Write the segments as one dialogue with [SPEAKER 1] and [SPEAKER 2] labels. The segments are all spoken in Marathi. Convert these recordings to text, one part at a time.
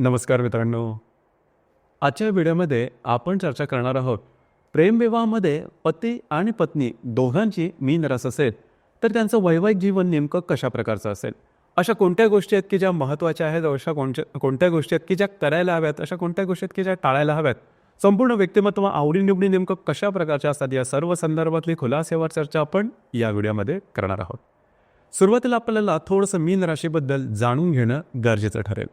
[SPEAKER 1] नमस्कार मित्रांनो. आजच्या व्हिडिओमध्ये आपण चर्चा करणार आहोत. प्रेमविवाहामध्ये पती आणि पत्नी दोघांची मीन रस असेल तर त्यांचं वैवाहिक जीवन नेमकं कशा प्रकारचं असेल. अशा कोणत्या गोष्टी आहेत की ज्या महत्त्वाच्या आहेत, अशा कोणत्या गोष्टी आहेत की ज्या करायला हव्यात, अशा कोणत्या गोष्टी आहेत की ज्या टाळायला हव्यात. संपूर्ण व्यक्तिमत्व आवडीनिवडी नेमकं कशा प्रकारच्या असतात या सर्व संदर्भातली खुलासेवर चर्चा आपण या व्हिडिओमध्ये करणार आहोत. सुरुवातीला आपल्याला थोडंसं मीन राशीबद्दल जाणून घेणं गरजेचं ठरेल.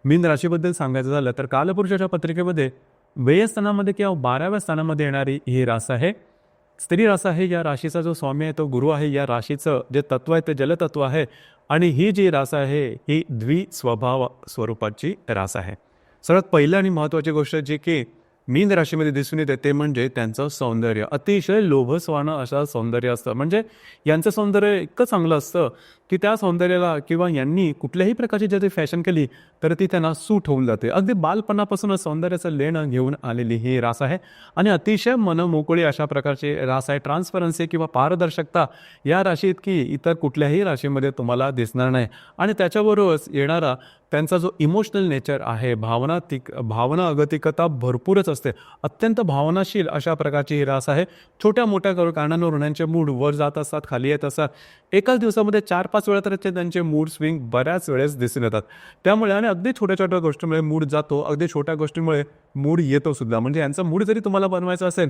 [SPEAKER 1] मीन राशीबद्दल सांगायचं झालं तर कालपुरुषाच्या पत्रिकेमध्ये व्यय स्थानामध्ये किंवा 12व्या स्थानामध्ये येणारी ही रास आहे. स्त्री रास आहे. या राशीचा जो स्वामी आहे तो गुरु आहे. या राशीचं जे तत्व आहे ते जलतत्व आहे आणि ही जी रास आहे ही द्विस्वभाव स्वरूपाची रास आहे. सर्वात पहिली आणि महत्त्वाची गोष्ट जी की मीन राशीमध्ये दिसून येते ते म्हणजे त्यांचं सौंदर्य. अतिशय लोभसवाणं असं सौंदर्य असतं. म्हणजे यांचं सौंदर्य इतकं चांगलं असतं की त्या सौंदर्याला किंवा यांनी कुठल्याही प्रकारची जर फॅशन केली तर ती त्यांना सूट होऊन जाते. अगदी बालपणापासूनच सौंदर्याचं लेणं घेऊन आलेली ही रास आहे आणि अतिशय मनमोकळी अशा प्रकारची रास आहे. ट्रान्सपरन्सी किंवा पारदर्शकता या राशीत की इतर कुठल्याही राशीमध्ये तुम्हाला दिसणार नाही. आणि त्याच्याबरोबरच येणारा त्यांचा जो इमोशनल नेचर आहे, भावना अगतिकता भरपूरच असते. अत्यंत भावनाशील अशा प्रकारची ही रास आहे. छोट्या मोठ्या कारणांवरून यांचे मूड वर जात असतात, खाली येत असतात. एकाच दिवसामध्ये 4-5 वेळा तर त्यांचे मूड स्विंग बऱ्याच वेळेस दिसून येतात. त्यामुळे आणि अगदी छोट्या छोट्या गोष्टीमुळे मूड जातो, अगदी छोट्या गोष्टींमुळे मूड येतो सुद्धा. म्हणजे यांचा मूड जरी तुम्हाला बनवायचा असेल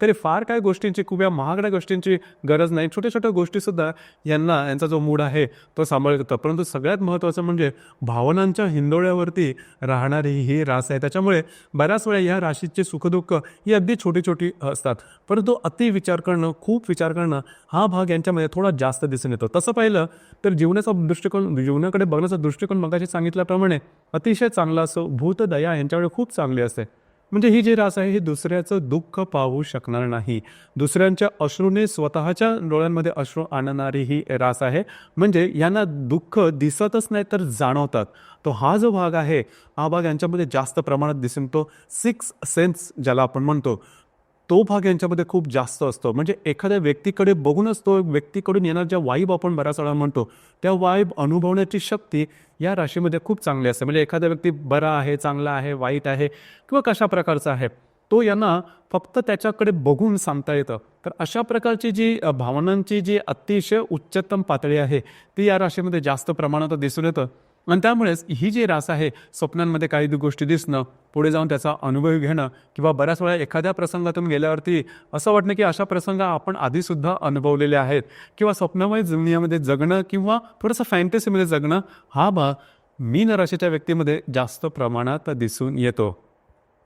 [SPEAKER 1] तरी फार काय गोष्टींची खूप या महागड्या गोष्टींची गरज नाही. छोट्या छोट्या गोष्टीसुद्धा यांचा जो मूड आहे तो सांभाळत होता. परंतु सगळ्यात महत्त्वाचं म्हणजे भावनांच्या हिंदोळ्यावरती राहणारी ही रास आहे. त्याच्यामुळे बऱ्याच वेळा या राशीची सुखदुःख ही अगदी छोटी छोटी असतात. परंतु अति विचार करणं, खूप विचार करणं हा भाग यांच्यामध्ये थोडा जास्त दिसून येतो. तसं पाहिलं तर जीवनाकडे बघण्याचा दृष्टिकोन मगाशी सांगितल्याप्रमाणे अतिशय चांगला असो. भूतदया यांच्याकडे खूप चांगली असते. म्हणजे ही जी रास आहे ही दुसऱ्याचं दुःख पाहू शकणार नाही. दुसऱ्यांच्या अश्रूने स्वतःच्या डोळ्यांमध्ये अश्रू आणणारी ही रास आहे. म्हणजे यांना दुःख दिसतच नाही तर जाणवतात. तो हा जो भाग आहे हा भाग यांच्यामध्ये जास्त प्रमाणात दिसून तो 6 सेन्स ज्याला आपण म्हणतो तो भाग यांच्यामध्ये खूप जास्त असतो. म्हणजे एखाद्या व्यक्तीकडे बघूनच तो व्यक्तीकडून येणार ज्या वाईब आपण बऱ्याच वेळा म्हणतो त्या वाईब अनुभवण्याची शक्ती या राशीमध्ये खूप चांगली असते. म्हणजे एखादा व्यक्ती बरा आहे, चांगला आहे, वाईट आहे किंवा कशा प्रकारचा आहे तो यांना फक्त त्याच्याकडे बघून सांगता येतं. तर अशा प्रकारची जी भावनांची जी अतिशय उच्चतम पातळी आहे ती या राशीमध्ये जास्त प्रमाणात दिसून येतं. आणि त्यामुळेच ही जी रास आहे स्वप्नांमध्ये काही गोष्टी दिसणं, पुढे जाऊन त्याचा अनुभव घेणं किंवा बऱ्याच वेळा एखाद्या प्रसंगातून गेल्यावरती असं वाटणं की अशा प्रसंग आपण आधीसुद्धा अनुभवलेले आहेत किंवा स्वप्नमय दुनियामध्ये जगणं किंवा थोडंसं फॅन्टसीमध्ये जगणं हा भाग मीन राशीच्या व्यक्तीमध्ये जास्त प्रमाणात दिसून येतो.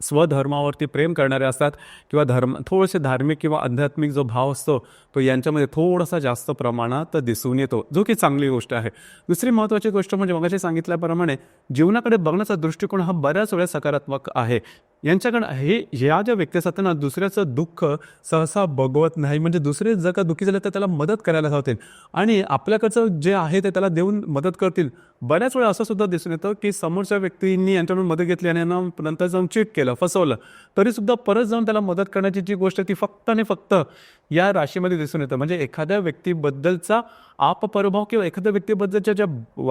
[SPEAKER 1] स्वधर्मावरती प्रेम करणारे असतात किंवा थोडेसे धार्मिक किंवा आध्यात्मिक जो भाव असतो तो यांच्यामध्ये थोडासा जास्त प्रमाणात दिसून येतो, जो की चांगली गोष्ट आहे. दुसरी महत्त्वाची गोष्ट म्हणजे मगाशी सांगितल्याप्रमाणे जीवनाकडे बघण्याचा दृष्टिकोन हा बऱ्याच वेळा सकारात्मक आहे. यांच्याकडं ह्या ज्या व्यक्ती असतात ना दुसऱ्याचं दुःख सहसा बघवत नाही. म्हणजे दुसरे जर का दुःखी झाले तर त्याला मदत करायला जातील आणि आपल्याकडचं जे आहे ते त्याला देऊन मदत करतील. बऱ्याच वेळा असं सुद्धा दिसून येतं की समोरच्या व्यक्तींनी यांच्याकडून मदत घेतली आणि यांना नंतर जाऊन चीट केलं, फसवलं, तरीसुद्धा परत जाऊन त्याला मदत करण्याची जी गोष्ट ती फक्त आणि फक्त या राशीमध्ये दिसून येतं. म्हणजे एखाद्या व्यक्तीबद्दलचा आपपरभाव किंवा एखाद्या व्यक्तीबद्दलच्या ज्या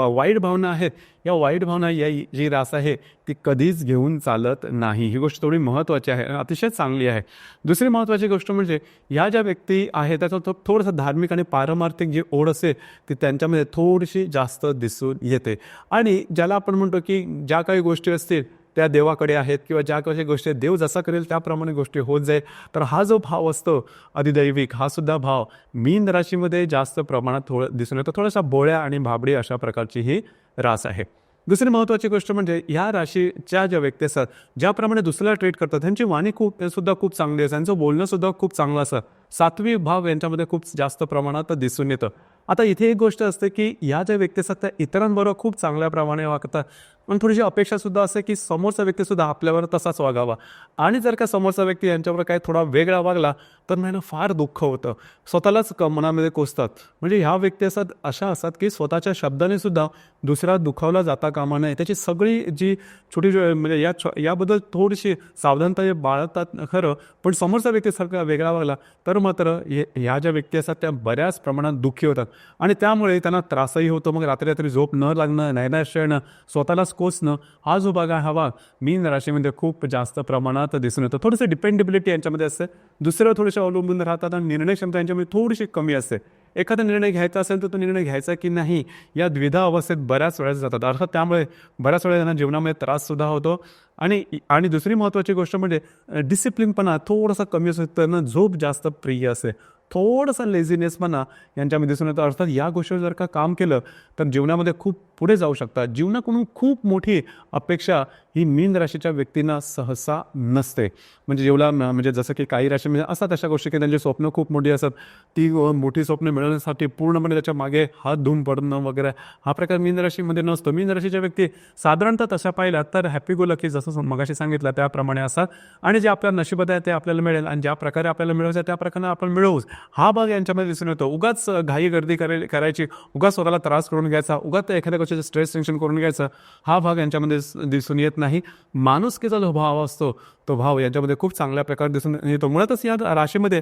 [SPEAKER 1] वाईट भावना आहेत या वाईट भावना या जी रास आहे ती कधीच घेऊन चालत नाही. ही गोष्ट थोडी महत्त्वाची आहे, अतिशय चांगली आहे. दुसरी महत्त्वाची गोष्ट म्हणजे ह्या ज्या व्यक्ती आहेत त्याचा थोडंसं धार्मिक आणि पारमार्थिक जी ओढ असते ती त्यांच्यामध्ये थोडीशी जास्त दिसून येते. आणि ज्याला आपण म्हणतो की ज्या काही गोष्टी असतील त्या देवाकडे आहेत किंवा ज्या काही गोष्टी देव जसा करेल त्याप्रमाणे गोष्टी होत जाईल. तर हा जो भाव असतो अधिदैविक हा सुद्धा भाव मीन राशीमध्ये जास्त प्रमाणात दिसून येतो. थोडासा बोळ्या आणि भाबडी अशा प्रकारची ही रास आहे. दुसरी महत्त्वाची गोष्ट म्हणजे या राशीच्या ज्या व्यक्ती असतात ज्याप्रमाणे दुसऱ्याला ट्रीट करतात त्यांची वाणी सुद्धा खूप चांगली असते. त्यांचं बोलणं सुद्धा खूप चांगलं असतं. सात्विक भाव यांच्यामध्ये खूप जास्त प्रमाणात दिसून येतं. आता इथे एक गोष्ट असते की या ज्या व्यक्ती असतात त्या इतरांबरोबर खूप चांगल्या प्रमाणे वागतात. पण थोडीशी अपेक्षासुद्धा असते की समोरचा व्यक्तीसुद्धा आपल्यावर तसाच वागावा. आणि जर का समोरचा व्यक्ती यांच्यावर काही थोडा वेगळा वागला तर त्यांना फार दुःख होतं, स्वतःलाच मनामध्ये कोसतात. म्हणजे ह्या व्यक्ती अशा असतात की स्वतःच्या शब्दाने सुद्धा दुसरा दुखावला जाता कामा नये. त्याची सगळी जी छोटी म्हणजे याबद्दल थोडीशी सावधानता बाळगतात खरं, पण समोरचा व्यक्तीसारखा वेगळा वागला तर मात्र ह्या ज्या व्यक्ती असतात त्या बऱ्याच प्रमाणात दुःखी होतात आणि त्यामुळे त्यांना त्रासही होतो. मग रात्री रात्री झोप न लागणं, नैराश्य येणं, स्वतःलाच कोसणं हा जो भाग आहे हा भाग मीन राशीमध्ये खूप जास्त प्रमाणात दिसून येतो. थोडंसं डिपेंडेबिलिटी यांच्यामध्ये असते, दुसऱ्यावर थोडेसे अवलंबून राहतात आणि निर्णय क्षमता यांच्यामध्ये थोडीशी कमी असते. एखादा निर्णय घ्यायचा असेल तर तो निर्णय घ्यायचा की नाही या द्विधा अवस्थेत बऱ्याच वेळेस जातात. अर्थात त्यामुळे बऱ्याच वेळेला त्यांना जीवनामध्ये त्राससुद्धा होतो. आणि आणि दुसरी महत्त्वाची गोष्ट म्हणजे डिसिप्लिनपणा थोडासा कमी असतो, त्यांना झोप जास्त प्रिय असते, थोडासा लेझिनेसपणा यांच्यामध्ये दिसून येतं. अर्थात या गोष्टीवर जर का काम केलं तर जीवनामध्ये खूप पुढे जाऊ शकतात. जीवनाकडून खूप मोठी अपेक्षा ही मीन राशीच्या व्यक्तींना सहसा नसते. म्हणजे म्हणजे जसं की काही राशीमध्ये असतात अशा गोष्टी की त्यांची स्वप्न खूप मोठी असतात, ती मोठी स्वप्न मिळवण्यासाठी पूर्णपणे त्याच्या मागे हात धुवून पडणं वगैरे हा प्रकार मीन राशीमध्ये नसतो. मीन राशीच्या व्यक्ती साधारणतः तशा पाहिल्या तर हॅपी गो लकी जसं मगाशी सांगितलं त्याप्रमाणे असतात आणि जे आपल्या नशिबात आहे ते आपल्याला मिळेल आणि ज्या प्रकारे आपल्याला मिळवायचं त्या प्रकारे आपण मिळवूच हा भाग यांच्यामध्ये दिसून येतो. उगाच घाई गर्दी करायची, उगाच स्वतःला त्रास करून घ्यायचा, उगाच एखाद्या गोष्टीचं स्ट्रेस टेन्शन करून घ्यायचं हा भाग यांच्यामध्ये दिसून येत नाही. माणुसकीचा जो भाव असतो तो भाव यांच्यामध्ये खूप चांगल्या प्रकारे दिसून येतो. मुळातच या राशीमध्ये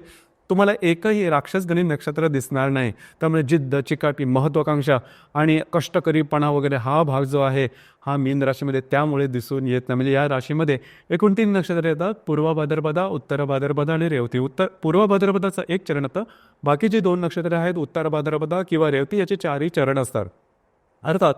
[SPEAKER 1] तुम्हाला एकही राक्षसगणी नक्षत्र दिसणार नाही. त्यामुळे जिद्द, चिकाटी, महत्त्वाकांक्षा आणि कष्टकरीपणा वगैरे हा भाग जो आहे हा मीन राशीमध्ये त्यामुळे दिसून येत नाही. म्हणजे या राशीमध्ये एकूण 3 नक्षत्र येतात, पूर्व भाद्रपदा, उत्तर भाद्रपदा आणि रेवती. पूर्व भाद्रपदाचं एक चरण येतं, बाकीची 2 नक्षत्र आहेत उत्तर भाद्रपदा किंवा रेवती याचे 4ही चरण असतात. अर्थात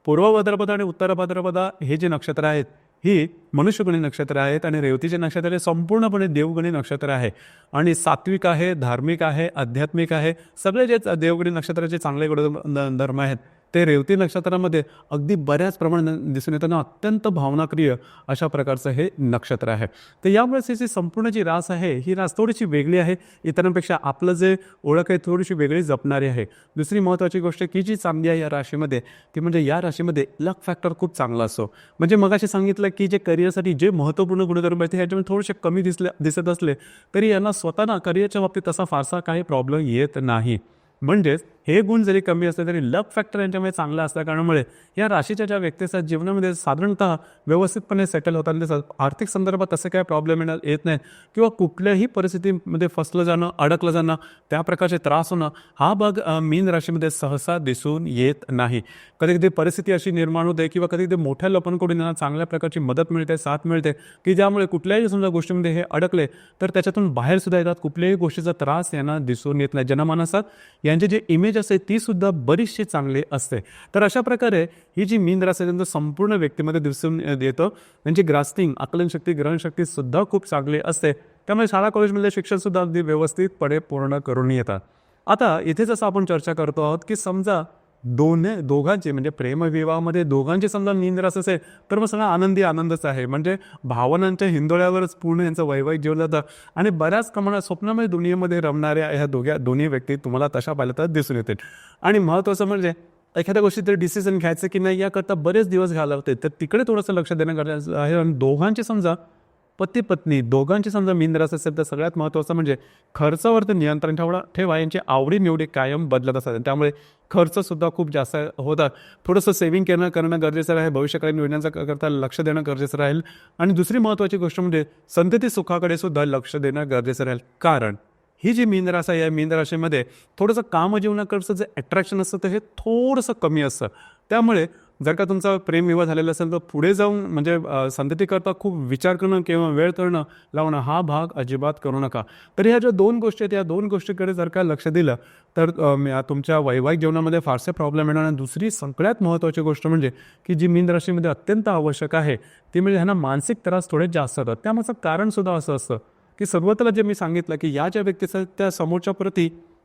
[SPEAKER 1] पूर्व भाद्रपदा आणि उत्तर भाद्रपदा हे जे नक्षत्र आहेत ही मनुष्यगणी नक्षत्र आहेत आणि रेवतीचे नक्षत्र हे संपूर्णपणे देवगणी नक्षत्र आहे आणि सात्विक आहे, धार्मिक आहे, आध्यात्मिक आहे. सगळे जे देवगणी नक्षत्राचे चांगले गुणधर्म आहेत ते रेवती नक्षत्रामध्ये अगदी बऱ्याच प्रमाणात दिसून येताना अत्यंत भावनाक्रिय अशा प्रकारचं हे नक्षत्र आहे. तर यामुळेच ही संपूर्ण जी रास आहे ही रास थोडीशी वेगळी आहे, इतरांपेक्षा आपलं जे ओळख आहे थोडीशी वेगळी जपणारी आहे. दुसरी महत्त्वाची गोष्ट की जी चांगली आहे या राशीमध्ये ती म्हणजे या राशीमध्ये लक फॅक्टर खूप चांगला असतो. म्हणजे मगाशी सांगितलं की जे करिअरसाठी जे महत्त्वपूर्ण गुणधर्म आहेत ह्याच्यामध्ये थोडेसे कमी दिसत असले तरी यांना स्वतःना करिअरच्या बाबतीत तसा फारसा काही प्रॉब्लेम येत नाही. म्हणजेच हे गुण जरी कमी असले तरी लक फॅक्टर यांच्यामध्ये चांगला असल्या कारणामुळे या राशीच्या ज्या व्यक्तीच्या जीवनामध्ये साधारणतः व्यवस्थितपणे सेटल होताना दिसतात. आर्थिक संदर्भात तसे काय प्रॉब्लेम येत नाहीत किंवा कुठल्याही परिस्थितीमध्ये फसलं जाणं, अडकलं जाणं, त्या प्रकारचे त्रास होणं हा भाग मीन राशीमध्ये सहसा दिसून येत नाही. कधी कधी परिस्थिती अशी निर्माण होते किंवा कधी कधी मोठ्या लोकांकडून यांना चांगल्या प्रकारची मदत मिळते, साथ मिळते की ज्यामुळे कुठल्याही समजा गोष्टीमध्ये हे अडकले तर त्याच्यातून बाहेर सुद्धा येतात. कुठल्याही गोष्टीचा त्रास यांना दिसून येत नाही. जनमानसात यांचे जे इमेज असते ती सुद्धा बरीचशी चांगली असते. तर अशा प्रकारे ही जी मीन राशी त्यांचं संपूर्ण व्यक्तीमध्ये दिसून येतं. त्यांची ग्रास्पिंग, आकलनशक्ती, ग्रहणशक्ती सुद्धा खूप चांगली असते. त्यामुळे शाळा कॉलेजमधले शिक्षण सुद्धा अगदी व्यवस्थितपणे पूर्ण करून येतात. आता इथे जसं आपण चर्चा करतो आहोत की समजा दोघांचे म्हणजे प्रेमविवाहामध्ये दोघांचे समजा मीन रास असेल तर मग सगळा आनंदी आनंदच आहे. म्हणजे भावनांच्या हिंदोळ्यावरच पूर्ण यांचं वैवाहिक जीवन जातं आणि बऱ्याच प्रमाणात स्वप्नामध्ये दुनियेमध्ये रमणाऱ्या ह्या दोन्ही व्यक्ती तुम्हाला तशा पाहिल्या तर दिसून येतील. आणि महत्त्वाचं म्हणजे एखाद्या गोष्टी तरी डिसिजन घ्यायचं की नाही याकरता बरेच दिवस घालवते तर तिकडे थोडंसं लक्ष देणं गरजेचं आहे. आणि दोघांचे समजा पती पत्नी दोघांची समजा मीन रास असेल तर सगळ्यात महत्त्वाचं म्हणजे खर्चावरती नियंत्रण ठेवा. यांची आवडीनिवडी कायम बदलत असतात त्यामुळे खर्चसुद्धा खूप जास्त होतात. थोडंसं सेव्हिंग करणं गरजेचं आहे. भविष्यकालीन योजनांचा करता लक्ष देणं गरजेचं राहील. आणि दुसरी महत्त्वाची गोष्ट म्हणजे संतती सुखाकडे सुद्धा लक्ष देणं गरजेचं राहील. कारण ही जी मीन रास आहे या मीन राशीमध्ये थोडंसं कामजीवनाकडचं जे अट्रॅक्शन असतं ते हे थोडंसं कमी असतं. त्यामुळे जर का तुमचा प्रेमविवाह झालेला असेल तर पुढे जाऊन म्हणजे संततीकरता खूप विचार करणं किंवा वेळ करणं लावणं हा भाग अजिबात करू नका. तर ह्या ज्या 2 गोष्टी आहेत या 2 गोष्टीकडे जर का लक्ष दिलं तर तुमच्या वैवाहिक जीवनामध्ये फारसे प्रॉब्लेम येणार नाही. दुसरी सगळ्यात महत्त्वाची गोष्ट म्हणजे की जी मीन राशीमध्ये अत्यंत आवश्यक आहे ती म्हणजे ह्यांना मानसिक त्रास थोडे जास्त होतात. त्यामागचं कारणसुद्धा असं असतं की सर्वत्र जे मी सांगितलं की या ज्या व्यक्तीचं त्या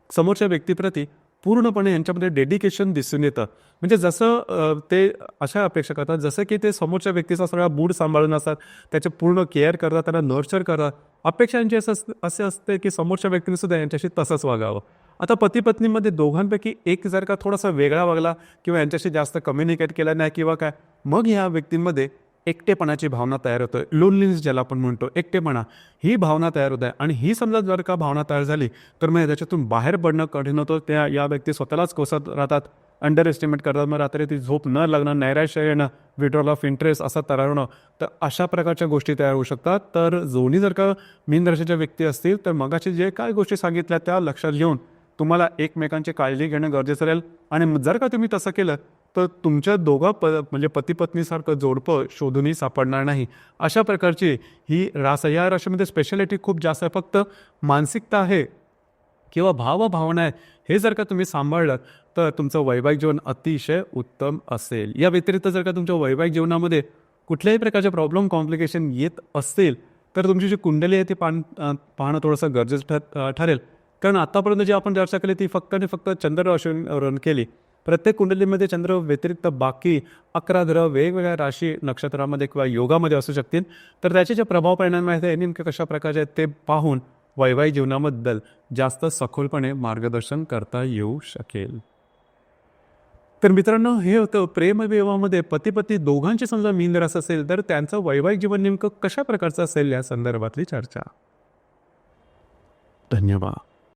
[SPEAKER 1] समोरच्या व्यक्तीप्रती पूर्णपणे यांच्यामध्ये डेडिकेशन दिसून येतं. म्हणजे जसं ते अशा अपेक्षा करतात जसं की ते समोरच्या व्यक्तीचा सगळा मूड सांभाळून असतात, त्याचे पूर्ण केअर करतात, त्यांना नर्चर करतात. अपेक्षा यांची असे असते की समोरच्या व्यक्तीने सुद्धा यांच्याशी तसंच वागावं. आता पती पत्नीमध्ये दोघांपैकी एक जर का थोडासा वेगळा वागला किंवा यांच्याशी जास्त कम्युनिकेट केलं नाही किंवा काय मग ह्या व्यक्तींमध्ये एकटेपणाची भावना तयार होतं. लोनलीनेस ज्याला आपण म्हणतो एकटेपणा ही भावना तयार होत आहे. आणि ही समजा जर का भावना तयार झाली तर मग त्याच्यातून बाहेर पडणं कठीण होतं. या व्यक्ती स्वतःलाच कोसत राहतात, अंडर एस्टिमेट करतात. मग रात्री ती झोप न लागणं, नैराश्य येणं, विड्रॉल ऑफ इंटरेस्ट असा तयार होणं, तर अशा प्रकारच्या गोष्टी तयार होऊ शकतात. तर जोनी जर का मीन राशीच्या व्यक्ती असतील तर मगाशी जे काय गोष्टी सांगितल्या त्या लक्षात घेऊन तुम्हाला एकमेकांची काळजी घेणं गरजेचं राहील. आणि जर का तुम्ही तसं केलं तर तुमच्या म्हणजे पती पत्नीसारखं जोडपं शोधूनही सापडणार नाही. अशा प्रकारची ही रास आहे. या राशीमध्ये स्पेशालिटी खूप जास्त आहे. फक्त मानसिकता आहे किंवा भावना आहे, हे जर का तुम्ही सांभाळलं तर तुमचं वैवाहिक जीवन अतिशय उत्तम असेल. या व्यतिरिक्त जर का तुमच्या वैवाहिक जीवनामध्ये कुठल्याही प्रकारचे प्रॉब्लेम, कॉम्प्लिकेशन येत असतील, तर तुमची जी कुंडली आहे ती पाहणं थोडंसं गरजेचं ठरेल. कारण आतापर्यंत जी आपण चर्चा केली ती फक्त आणि फक्त चंद्र राशीवरून केली. प्रत्येक कुंडलीमध्ये चंद्र व्यतिरिक्त बाकी 11 ग्रह वेगवेगळ्या राशी, नक्षत्रामध्ये किंवा योगामध्ये असू शकतील. तर त्याचे जे प्रभाव परिणाम आहेत हे नेमके कशा प्रकारचे आहेत ते पाहून वैवाहिक जीवनाबद्दल जास्त सखोलपणे मार्गदर्शन करता येऊ शकेल. तर मित्रांनो, हे होतं प्रेमविवाहामध्ये पती-पत्नी दोघांची समजा मीन रास असेल तर त्यांचं वैवाहिक जीवन नेमकं कशा प्रकारचं असेल या संदर्भातली चर्चा. धन्यवाद.